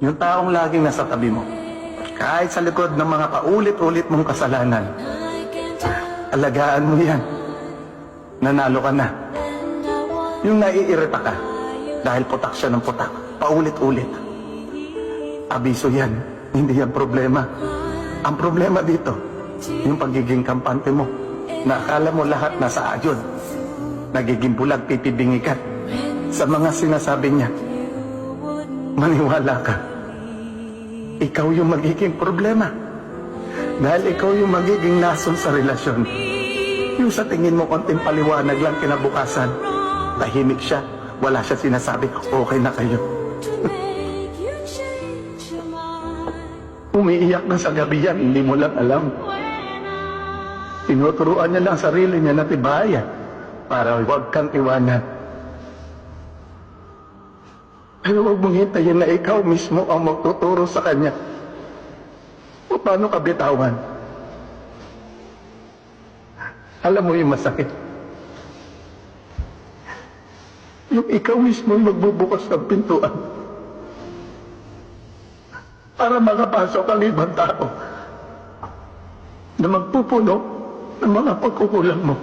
Yung taong laging nasa tabi mo, kahit sa likod ng mga paulit-ulit mong kasalanan, alagaan mo yan. Nanalo ka na. Yung naiirita ka, dahil putak siya ng putak, paulit-ulit. Abiso yan, hindi yan problema. Ang problema dito, yung pagiging kampante mo, na akala mo lahat nasa ayon. Nagiging bulag, pipibingikat sa mga sinasabi niya. Maniwala ka. Ikaw yung magiging problema. Dahil ikaw yung magiging nason sa relasyon. Yung sa tingin mo konting paliwanag lang kinabukasan, tahimik siya, wala siya sinasabi, okay na kayo. Umiiyak na sa gabi yan, hindi mo lang alam. Tinuturuan niya lang sarili niya na tibayan para huwag kang iwanan. Pero huwag mong hintayin na ikaw mismo ang magtuturo sa kanya o paano ka bitawan. Alam mo yung masakit. Yung ikaw mismo magbubukas ng pintuan para makapasok ang ibang tao na magpupuno ng mga pagkukulang mo.